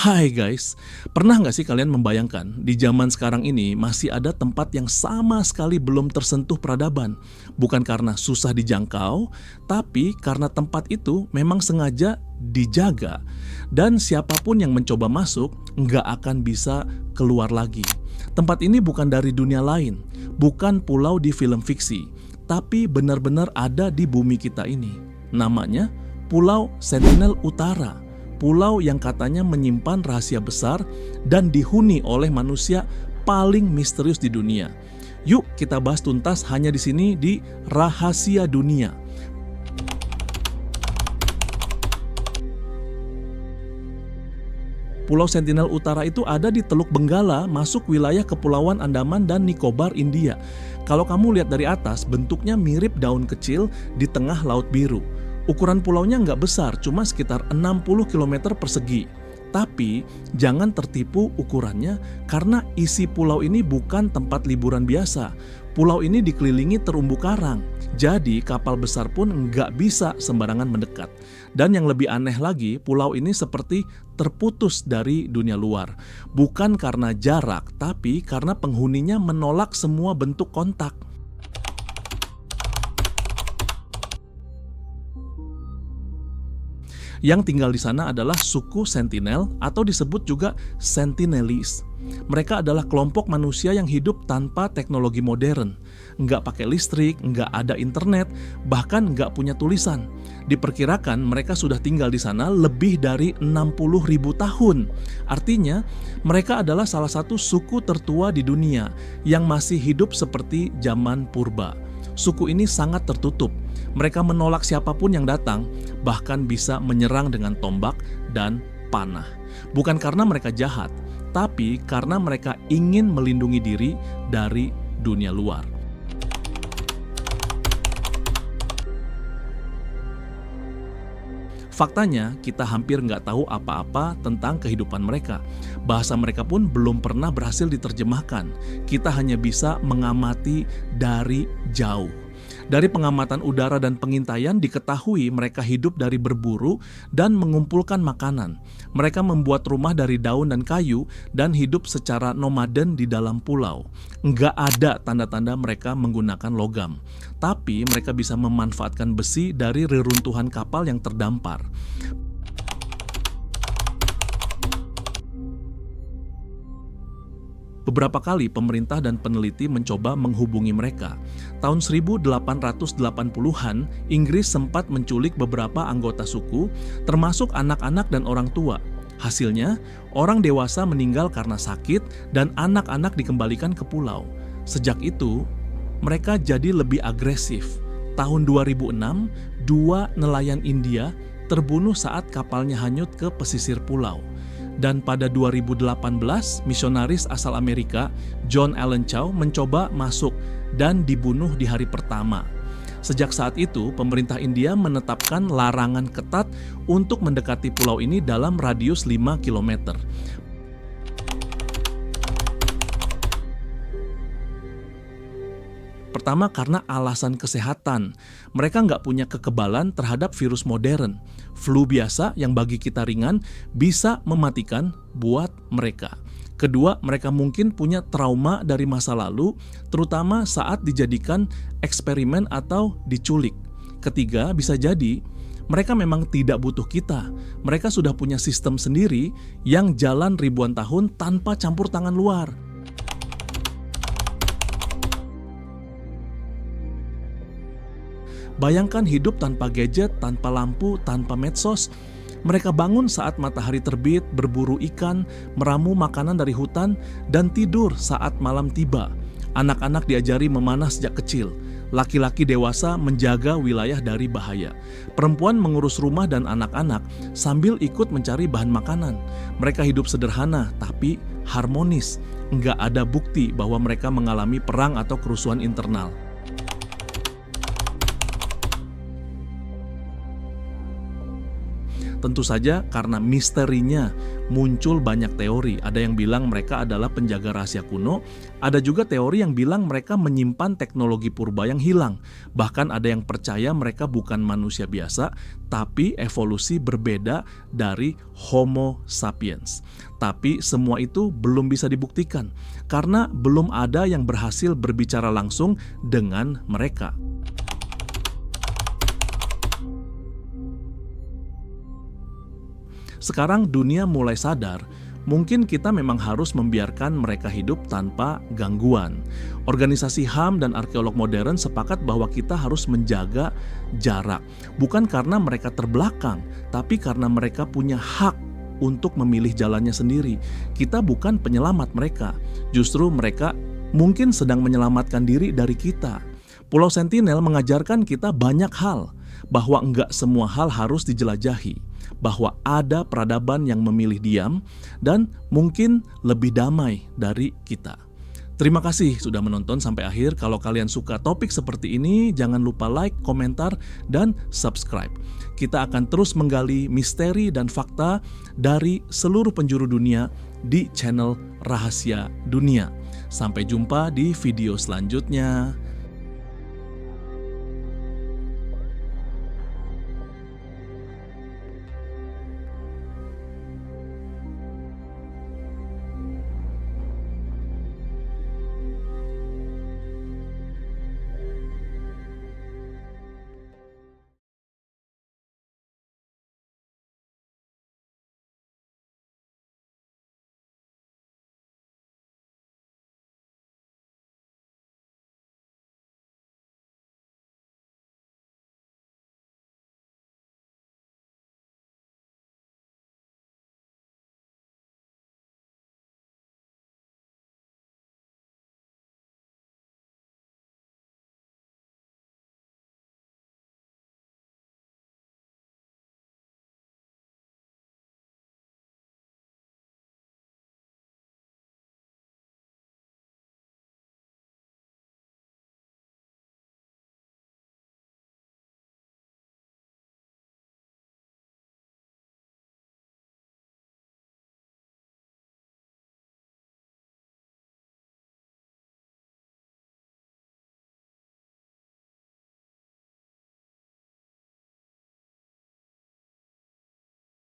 Hai guys, pernah nggak sih kalian membayangkan di zaman sekarang ini masih ada tempat yang sama sekali belum tersentuh peradaban? Bukan karena susah dijangkau, tapi karena tempat itu memang sengaja dijaga. Dan siapapun yang mencoba masuk nggak akan bisa keluar lagi. Tempat ini bukan dari dunia lain, bukan pulau di film fiksi, tapi benar-benar ada di bumi kita ini. Namanya Pulau Sentinel Utara. Pulau yang katanya menyimpan rahasia besar dan dihuni oleh manusia paling misterius di dunia. Yuk kita bahas tuntas hanya di sini di Rahasia Dunia. Pulau Sentinel Utara itu ada di Teluk Benggala, masuk wilayah Kepulauan Andaman dan Nicobar, India. Kalau kamu lihat dari atas, bentuknya mirip daun kecil di tengah Laut Biru. Ukuran pulaunya nggak besar, cuma sekitar 60 km persegi. Tapi jangan tertipu ukurannya karena isi pulau ini bukan tempat liburan biasa. Pulau ini dikelilingi terumbu karang, jadi kapal besar pun nggak bisa sembarangan mendekat. Dan yang lebih aneh lagi, pulau ini seperti terputus dari dunia luar. Bukan karena jarak, tapi karena penghuninya menolak semua bentuk kontak. Yang tinggal di sana adalah suku Sentinel atau disebut juga Sentinelis. Mereka adalah kelompok manusia yang hidup tanpa teknologi modern. Nggak pakai listrik, nggak ada internet, bahkan nggak punya tulisan. Diperkirakan mereka sudah tinggal di sana lebih dari 60.000 tahun. Artinya, mereka adalah salah satu suku tertua di dunia yang masih hidup seperti zaman purba. Suku ini sangat tertutup. Mereka menolak siapapun yang datang, bahkan bisa menyerang dengan tombak dan panah. Bukan karena mereka jahat, tapi karena mereka ingin melindungi diri dari dunia luar. Faktanya, kita hampir nggak tahu apa-apa tentang kehidupan mereka. Bahasa mereka pun belum pernah berhasil diterjemahkan. Kita hanya bisa mengamati dari jauh. Dari pengamatan udara dan pengintaian diketahui mereka hidup dari berburu dan mengumpulkan makanan. Mereka membuat rumah dari daun dan kayu dan hidup secara nomaden di dalam pulau. Nggak ada tanda-tanda mereka menggunakan logam. Tapi mereka bisa memanfaatkan besi dari reruntuhan kapal yang terdampar. Beberapa kali pemerintah dan peneliti mencoba menghubungi mereka. Tahun 1880-an, Inggris sempat menculik beberapa anggota suku, termasuk anak-anak dan orang tua. Hasilnya, orang dewasa meninggal karena sakit dan anak-anak dikembalikan ke pulau. Sejak itu, mereka jadi lebih agresif. Tahun 2006, 2 nelayan India terbunuh saat kapalnya hanyut ke pesisir pulau. Dan pada 2018, misionaris asal Amerika, John Allen Chow, mencoba masuk dan dibunuh di hari pertama. Sejak saat itu, pemerintah India menetapkan larangan ketat untuk mendekati pulau ini dalam radius 5 km. Pertama, karena alasan kesehatan. Mereka nggak punya kekebalan terhadap virus modern. Flu biasa yang bagi kita ringan bisa mematikan buat mereka. Kedua, mereka mungkin punya trauma dari masa lalu, terutama saat dijadikan eksperimen atau diculik. Ketiga, bisa jadi mereka memang tidak butuh kita. Mereka sudah punya sistem sendiri yang jalan ribuan tahun tanpa campur tangan luar. Bayangkan hidup tanpa gadget, tanpa lampu, tanpa medsos. Mereka bangun saat matahari terbit, berburu ikan, meramu makanan dari hutan, dan tidur saat malam tiba. Anak-anak diajari memanah sejak kecil. Laki-laki dewasa menjaga wilayah dari bahaya. Perempuan mengurus rumah dan anak-anak sambil ikut mencari bahan makanan. Mereka hidup sederhana tapi harmonis. Nggak ada bukti bahwa mereka mengalami perang atau kerusuhan internal. Tentu saja karena misterinya muncul banyak teori. Ada yang bilang mereka adalah penjaga rahasia kuno, ada juga teori yang bilang mereka menyimpan teknologi purba yang hilang. Bahkan ada yang percaya mereka bukan manusia biasa, tapi evolusi berbeda dari Homo sapiens. Tapi semua itu belum bisa dibuktikan karena belum ada yang berhasil berbicara langsung dengan mereka. Sekarang dunia mulai sadar, mungkin kita memang harus membiarkan mereka hidup tanpa gangguan. Organisasi HAM dan arkeolog modern sepakat bahwa kita harus menjaga jarak, bukan karena mereka terbelakang, tapi karena mereka punya hak untuk memilih jalannya sendiri. Kita bukan penyelamat mereka, justru mereka mungkin sedang menyelamatkan diri dari kita. Pulau Sentinel mengajarkan kita banyak hal, bahwa enggak semua hal harus dijelajahi, bahwa ada peradaban yang memilih diam dan mungkin lebih damai dari kita. Terima kasih sudah menonton sampai akhir. Kalau kalian suka topik seperti ini, jangan lupa like, komentar, dan subscribe. Kita akan terus menggali misteri dan fakta dari seluruh penjuru dunia di channel Rahasia Dunia. Sampai jumpa di video selanjutnya.